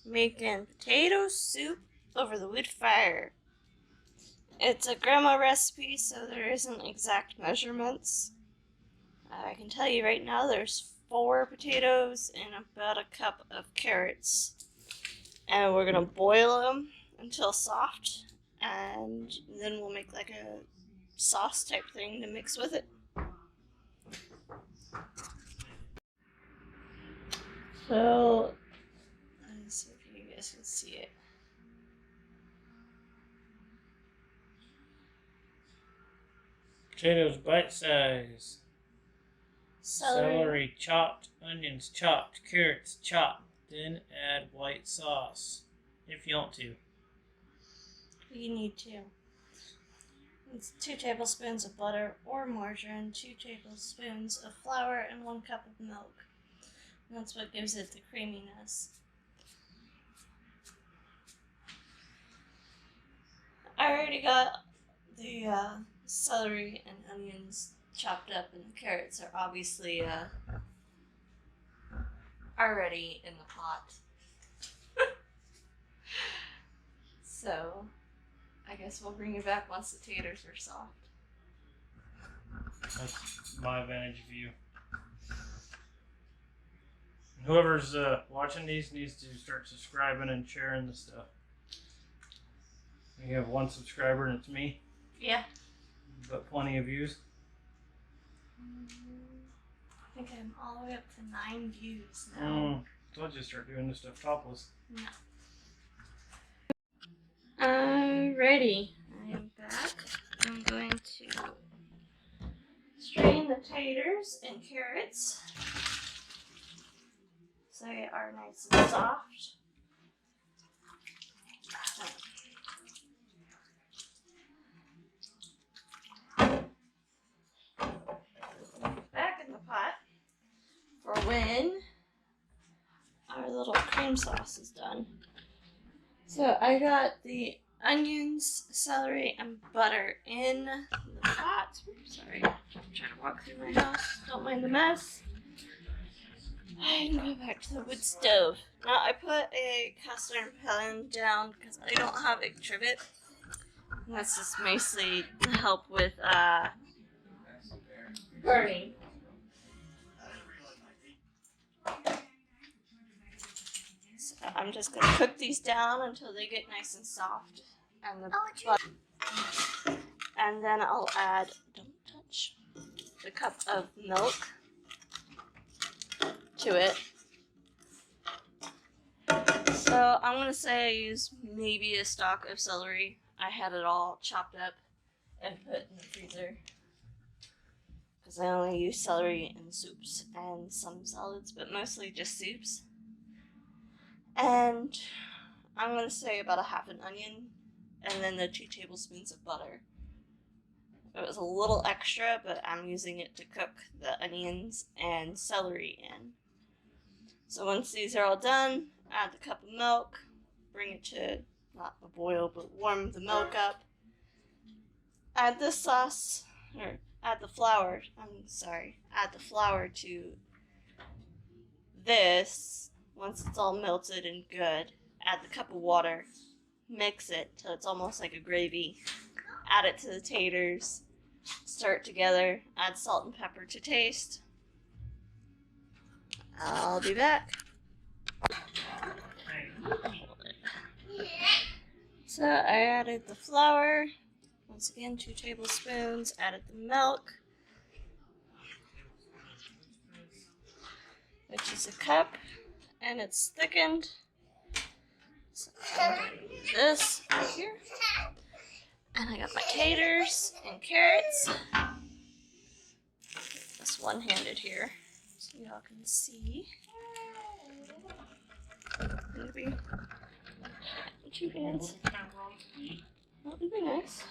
making potato soup over the wood fire. It's a grandma recipe, so there isn't exact measurements. I can tell you right now there's 4 potatoes and about a cup of carrots. And we're gonna boil them until soft, and then we'll make like a sauce type thing to mix with it. So, let's see if you guys can see it. Potatoes bite size. Celery chopped, onions chopped, carrots chopped. Then add white sauce if you want to. You need to. It's 2 tablespoons of butter or margarine, 2 tablespoons of flour, and 1 cup of milk. And that's what gives it the creaminess. I already got the celery and onions chopped up, and the carrots are obviously already in the pot. So I guess we'll bring it back once the taters are soft. That's my advantage of you. Whoever's watching these needs to start subscribing and sharing the stuff. We have 1 subscriber and it's me. Yeah. But plenty of views. I think I'm all the way up to 9 views now. So I'll just start doing this stuff topless. No. Alrighty, I am back. I'm going to strain the taters and carrots so they are nice and soft. Back in the pot for when our little cream sauce is done. So I got the onions, celery, and butter in the pot. Sorry, I'm trying to walk through my house. Don't mind the mess. I can go back to the wood stove. Now I put a cast iron pan down because I don't have a trivet. And that's just mostly to help with burning. So I'm just going to cook these down until they get nice and soft. And then I'll add, don't touch, the cup of milk to it. So I'm going to say I used maybe a stalk of celery. I had it all chopped up and put in the freezer. Because I only use celery in soups and some salads, but mostly just soups. And I'm going to say about a half an onion, and then the 2 tablespoons of butter. It was a little extra, but I'm using it to cook the onions and celery in. So once these are all done, add the cup of milk, bring it to, not a boil, but warm the milk up. Add the sauce, or add the flour, add the flour to this. Once it's all melted and good, add the cup of water, mix it till it's almost like a gravy. Add it to the taters, stir it together, add salt and pepper to taste. I'll be back. So I added the flour, once again 2 tablespoons, added the milk, which is a cup, and it's thickened. So I'm going to do this right here. And I got my taters and carrots. This one-handed here, so y'all can see. Maybe 2 hands. That would be nice.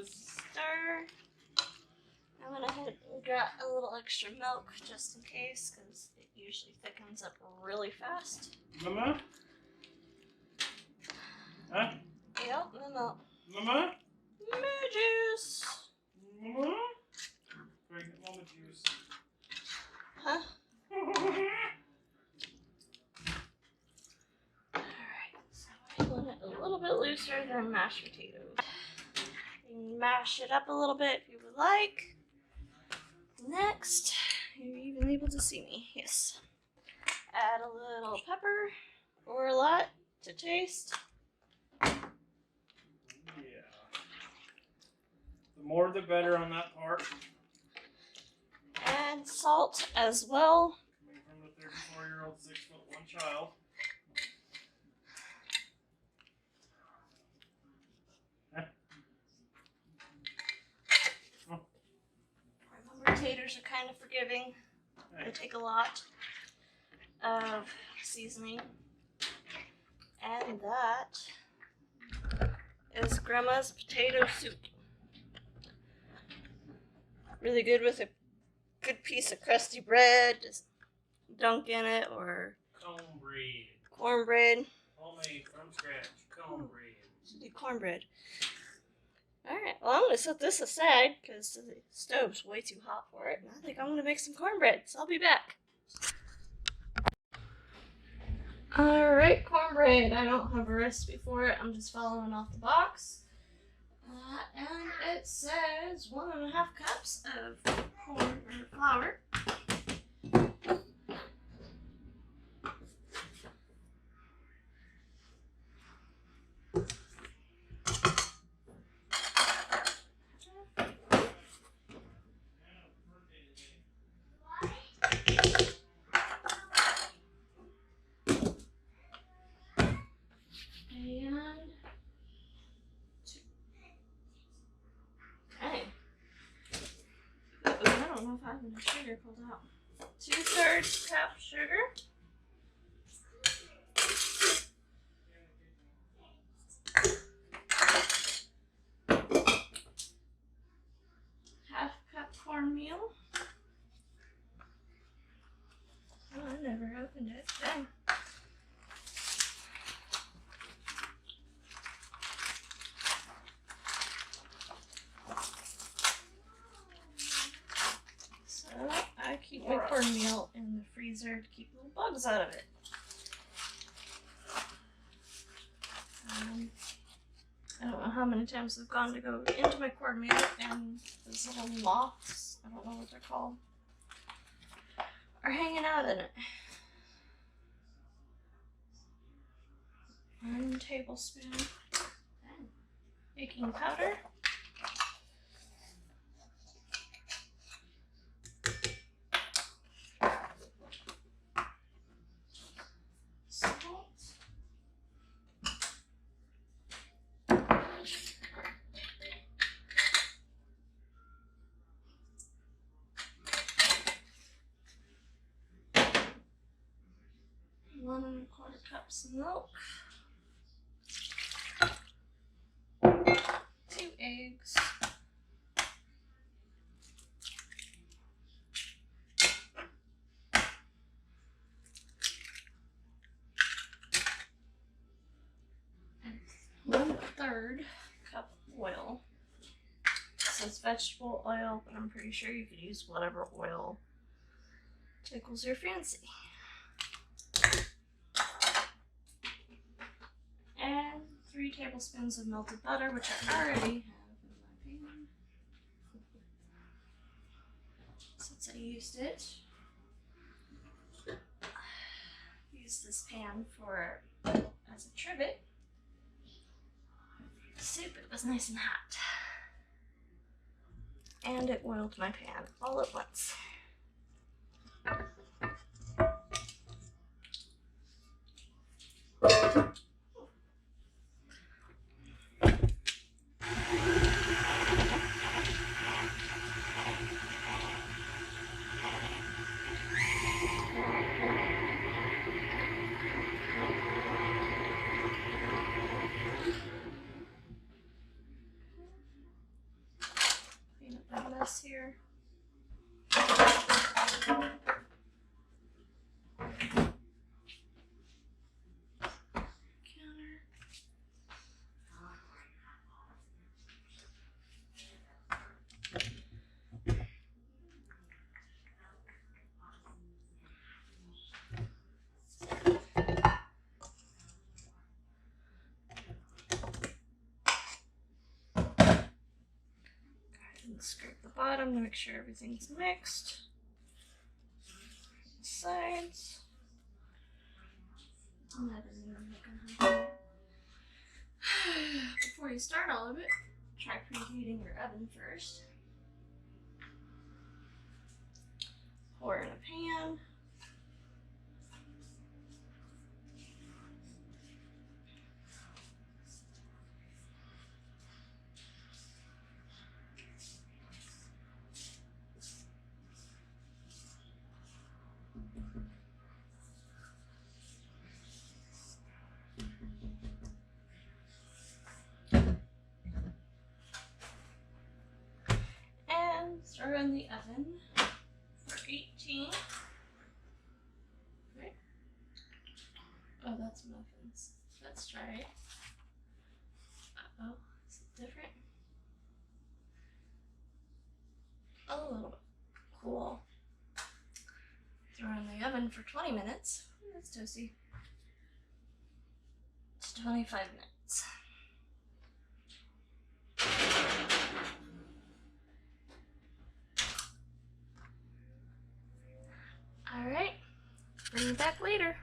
Stir. I went ahead and got a little extra milk just in case, because it usually thickens up really fast. Mama? Mama? Moo juice. Mama? Pregnant mama juice. Huh? Alright, so I want it a little bit looser than mashed potatoes. You can mash it up a little bit if you would like. Next, you're even able to see me, yes. Add a little pepper, or a lot, to taste. Yeah. The more the better on that part. And salt as well. Coming from the 34-year-old 6'1" child. Remember, taters are kind of forgiving. They take a lot of seasoning. And that is Grandma's potato soup. Really good with a good piece of crusty bread. Just dunk in it, or cornbread. Homemade from scratch cornbread. Should do cornbread. Alright, well, I'm going to set this aside because the stove's way too hot for it. And I think I'm going to make some cornbread, so I'll be back. Alright, cornbread. I don't have a recipe for it. I'm just following off the box. And it says 1.5 cups of corn or flour. I don't know if I have enough sugar pulled out. 2/3 cup sugar. Half cup cornmeal. Oh, I never opened it. Dang. I keep my cornmeal in the freezer to keep little bugs out of it. I don't know how many times I've gone to go into my cornmeal and those little moths, I don't know what they're called, are hanging out in it. 1 tablespoon baking powder. One and 1/4 cups of milk, 2 eggs, and 1/3 cup of oil. It says vegetable oil, but I'm pretty sure you could use whatever oil tickles your fancy. And 3 tablespoons of melted butter, which I already have in my pan. Since I used it. Use this pan for as a trivet. Soup, it was nice and hot. And it oiled my pan all at once. Clean up my mess here. Scrape the bottom to make sure everything's mixed. Sides. Before you start all of it, try preheating your oven first. Pour in a pan. And throw in the oven for 18. Right? Oh, that's muffins. Let's try it. Uh-oh, is it different? A little bit cool. Throw in the oven for 20 minutes. Ooh, that's toasty. It's 25 minutes. Alright, bring it back later.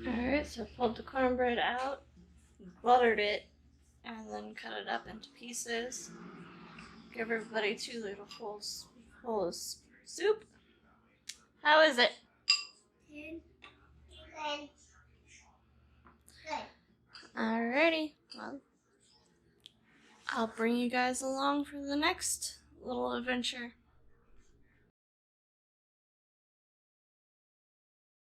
Alright, so pulled the cornbread out, buttered it, and then cut it up into pieces. Give everybody 2 little bowls of soup. How is it? Good. Alrighty, well, I'll bring you guys along for the next little adventure.